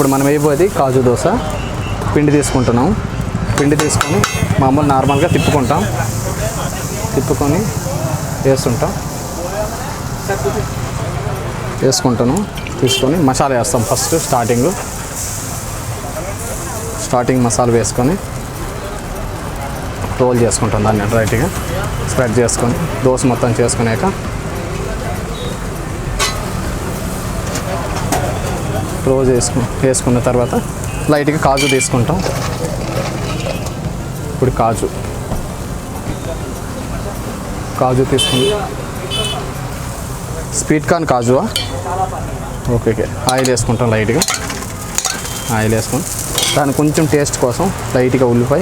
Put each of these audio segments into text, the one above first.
ఇప్పుడు మనం వేయబోయేది కాజు దోశ. పిండి తీసుకుంటున్నాం. పిండి తీసుకొని మామూలు నార్మల్గా తిప్పుకుంటాం. తిప్పుకొని వేసుకుంటాను. తీసుకొని మసాలా వేస్తాం. ఫస్ట్ స్టార్టింగ్ మసాలా వేసుకొని రోల్ చేసుకుంటాం. దాన్ని రైట్గా స్ప్రెడ్ చేసుకొని దోశ మొత్తం చేసుకున్నాక రోల్ వేసుకున్న తర్వాత లైట్గా కాజు తీసుకుంటాం. ఇప్పుడు కాజు తీసుకుని స్వీట్ కార్న్ కాజువా? ఓకే. ఆయిల్ వేసుకుంటాం. లైట్గా ఆయిల్ వేసుకొని దాని కొంచెం టేస్ట్ కోసం లైట్గా ఉల్లిపాయ,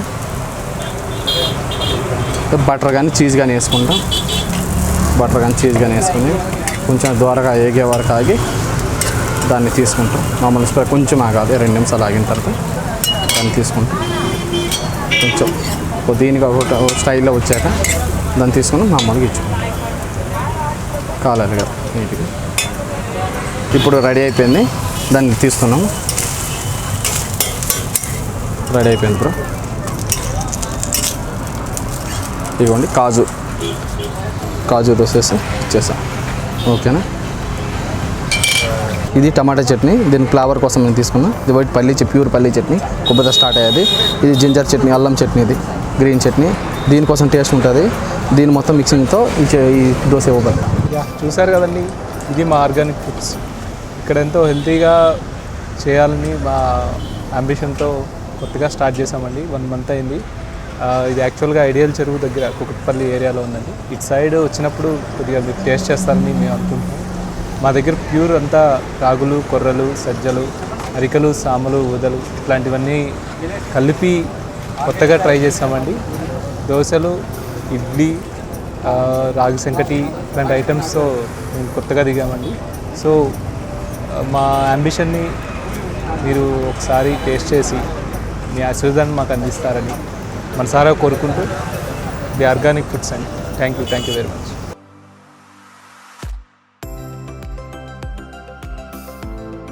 బటర్ కానీ చీజ్ కానీ వేసుకుంటాం. వేసుకుని కొంచెం దూరగా ఏగే వరకు ఆగి దాన్ని తీసుకుంటాం. మామూలు కొంచెం ఆగాలి. 2 నిమిషాలు ఆగిన తర్వాత దాన్ని తీసుకుంటాం. కొంచెం దీనికి ఒక స్టైల్లో వచ్చాక దాన్ని తీసుకుని మామూలుగా ఇచ్చుకుంటాం. కాలాలి కదా నీట్గా. ఇప్పుడు రెడీ అయిపోయింది. దాన్ని తీస్తున్నాము. రెడీ అయిపోయింది బ్రో. ఇదిగోండి కాజు దోశ ఇచ్చేసాం. ఓకేనా? ఇది టమాటా చట్నీ. దీని ఫ్లేవర్ కోసం నేను తీసుకున్నాను. ఇది వైట్ ప్యూర్ పల్లీ చట్నీ, కొబ్బరితో స్టార్ట్ అయ్యేది. ఇది జింజర్ చట్నీ, అల్లం చట్నీ, ఇది గ్రీన్ చట్నీ. దీనికోసం టేస్ట్ ఉంటుంది. దీని మొత్తం మిక్సింగ్తో ఈ దోశ ఇవ్వబడి. చూసారు కదండి, ఇది మా ఆర్గానిక్ ఫుడ్స్. ఇక్కడ ఎంతో హెల్తీగా చేయాలని మా అంబిషన్తో కొత్తగా స్టార్ట్ చేసామండి. 1 మంత్ అయింది. ఇది యాక్చువల్గా ఐడియల్ చెరువు దగ్గర కుకట్పల్లి ఏరియాలో ఉందండి. ఇటు సైడ్ వచ్చినప్పుడు కొద్దిగా మీరు టేస్ట్ చేస్తారని మేము అనుకుంటున్నాం. మా దగ్గర ప్యూర్ అంతా రాగులు, కొర్రలు, సజ్జలు, అరికలు, సామలు, ఊదలు ఇట్లాంటివన్నీ కలిపి కొత్తగా ట్రై చేసామండి. దోశలు, ఇడ్లీ, రాగి సంకటి ఇట్లాంటి ఐటమ్స్తో మేము కొత్తగా దిగామండి. సో మా అంబిషన్ని మీరు ఒకసారి టేస్ట్ చేసి మీ ఆశీర్వాదాన్ని మాకు అందిస్తారని మనసారా కోరుకుంటూ ది ఆర్గానిక్ ఫుడ్స్ అండి. Thank you very much.